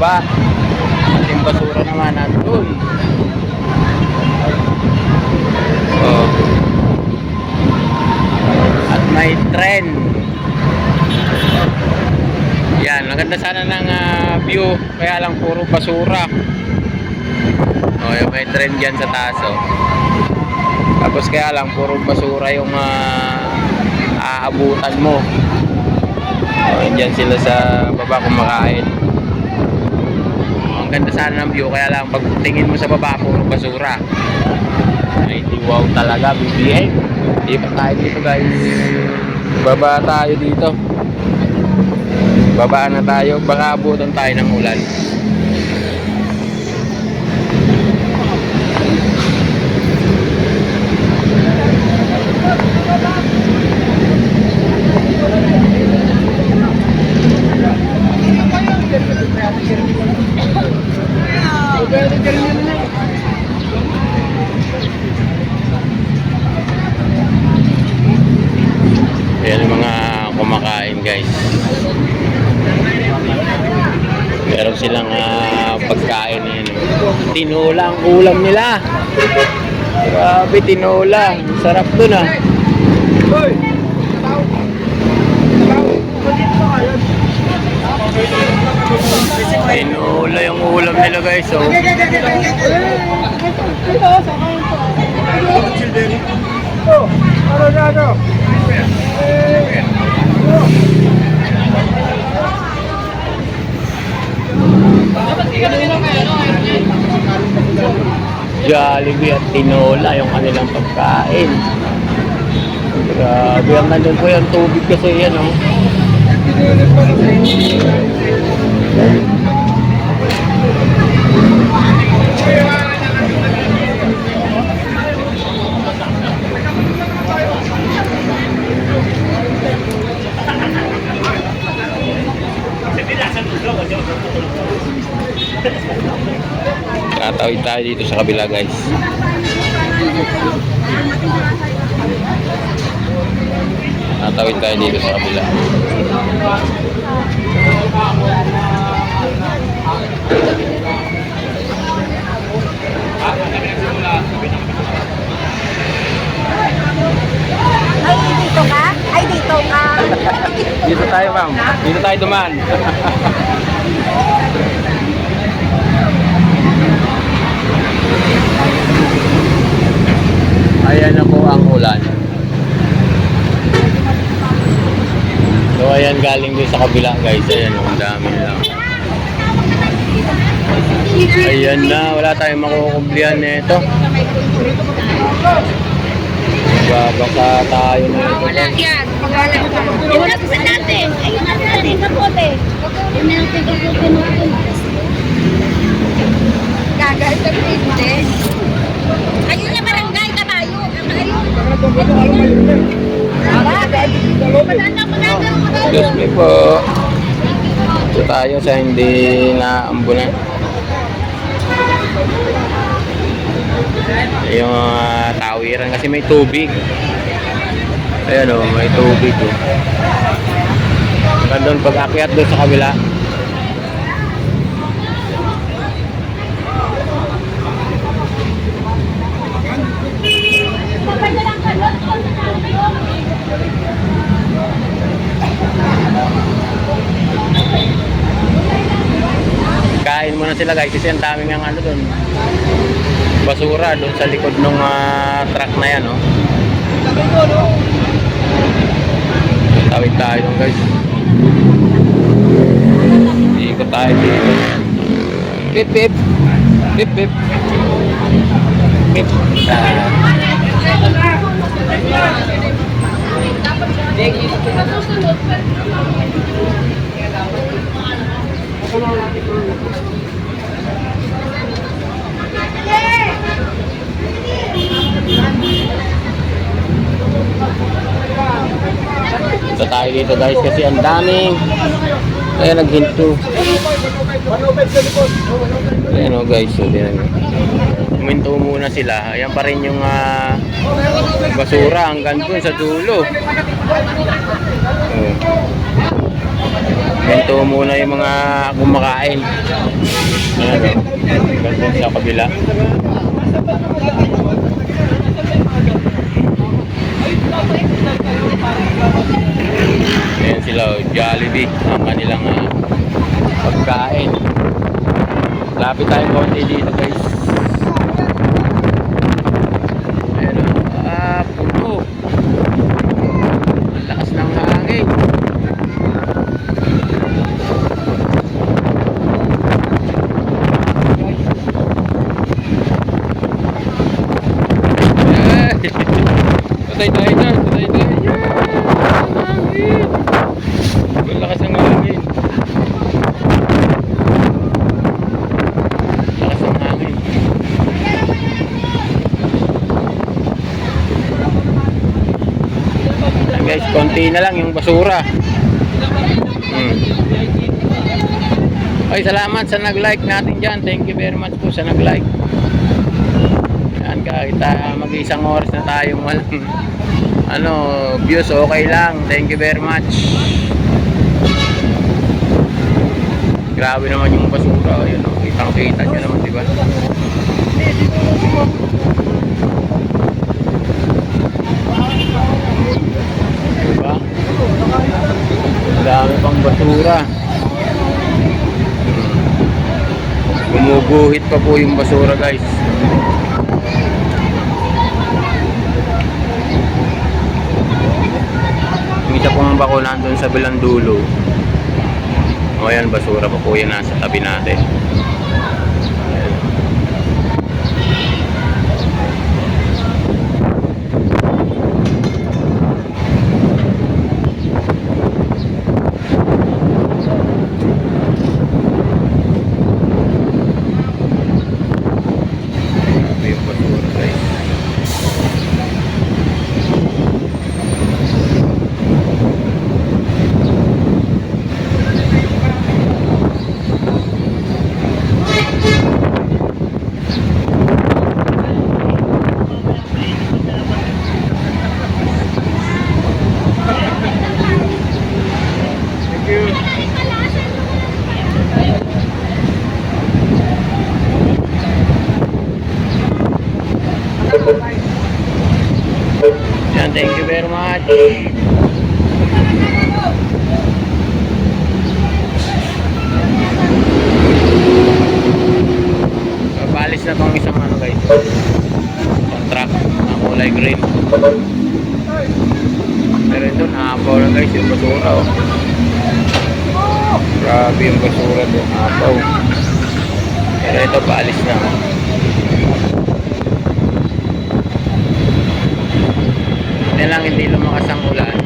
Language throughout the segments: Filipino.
baba. At yung basura naman nandun. Oh. At may tren. Yan, maganda sana ng view, kaya lang puro basura. Oh, yung may tren dyan sa taas, oh. Tapos kaya lang puro basura yung aabutan mo. Oh, dyan sila sa baba kumakain. Oh, ang ganda sana ng view, kaya lang pag tingin mo sa baba puro basura. Ay, di wow talaga, BBM. Di pa tayo dito, guys. Baba tayo dito. Baba na tayo, baka abutan tayo ng ulan. Ayan yung mga kumakain, guys. Meron silang pagkain yun. Tinola ang ulam nila. Grabe, tinola. Sarap dun ah. Tinola yung ulam nila, guys. Oh. Jollibee at tinola yung kanilang pagkain. Grabe, ang nandun po yung tubig kasi yan, oh. Tatawid tayo dito sa kabila, guys. Tatawid tayo dito sa kabila. Ay, dito ka? Ay, dito ka. Dito tayo, ma'am. Dito tayo dumaan. Ayan na po ang ulan. So ayan, galing din sa kabila, guys. Ayan, ang dami lang. Ayan na, wala tayong makukumplihan nito. Babaka tayo na ito. Wala yan. Wala yan. Wala sa natin. Ayun natin, kapote. Yun na natin kapote natin. Gagawin sa pinte. Ayun na barangay ka tayo. Ayun. Excuse me po. So tayo sa hindi naambunan. Yung tawiran kasi may tubig. Ayan o, may tubig o. Doon pag-akyat doon sa kabila. Kain muna sila, guys, kasi ang daming ang ano doon, basura doon sa likod ng truck na yan, oh. Tawid tayo doon, guys. Ikot tayo dito. Pip pip. Pip pip. Pip. Ito tayo dito, guys, kasi ang daming kaya naghinto. Ayan o, guys, so huminto muna sila. Ayan pa rin yung basura hanggang dun sa dulo. Bento muna yung mga kumakain. Ayan, ganun sa kabila. Ayan sila, Jollibee, ang kanilang pagkain. Lapit tayong konti dito guys. Ayan puno. Ang lakas ng hangin. Patay tayo dyan, patay tayo dyan. Hangin. Ang lakas ng hangin. Lakas ng hangin. Ayan guys, konti na lang yung basura. Ay, salamat sa nag-like natin dyan. Thank you very much po sa nag-like. Yan, kahit mag-isang oras na tayong walang views, okay lang. Thank you very much. Grabe naman yung basura. Ayun, kitang-kita nyo naman, diba? Diba? Ang dami pang basura. Gumuguhit pa po yung basura guys. Yung isa pong bako nandun sa bilang dulo. O ayan, basura pa po yan nasa tabi natin. Yan, thank you very much. Balis na tong isang guys. Isang truck na kulay green. Pero ito naapaw na guys yung basura Grabe yung basura doon, naapaw. Pero ito paalis na. Hindi lang hindi lumakas ang ulan.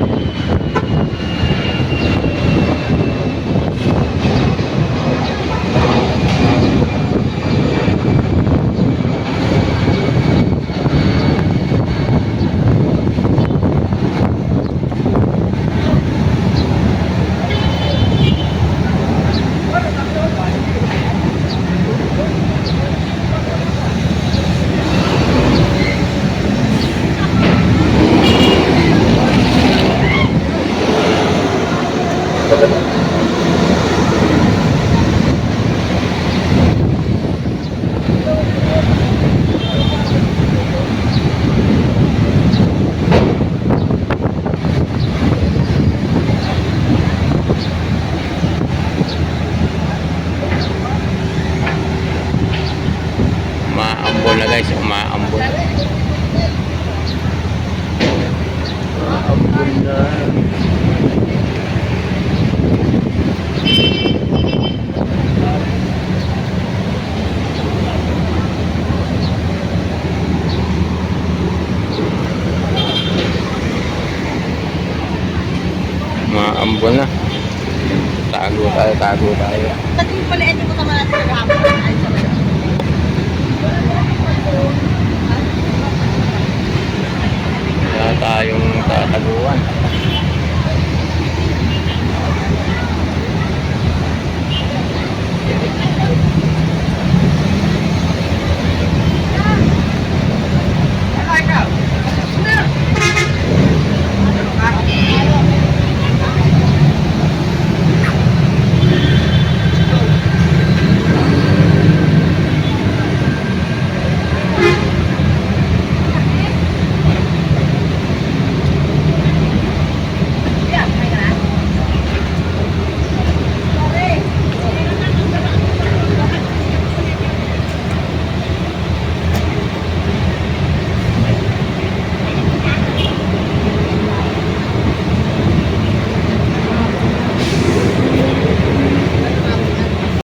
Umaambon na guys, umaambon. Umaambon na. Umaambon na. Tago tayo, tago tayo. Taging pala ito ko naman natin sa hapon. Wala tayong tataguan.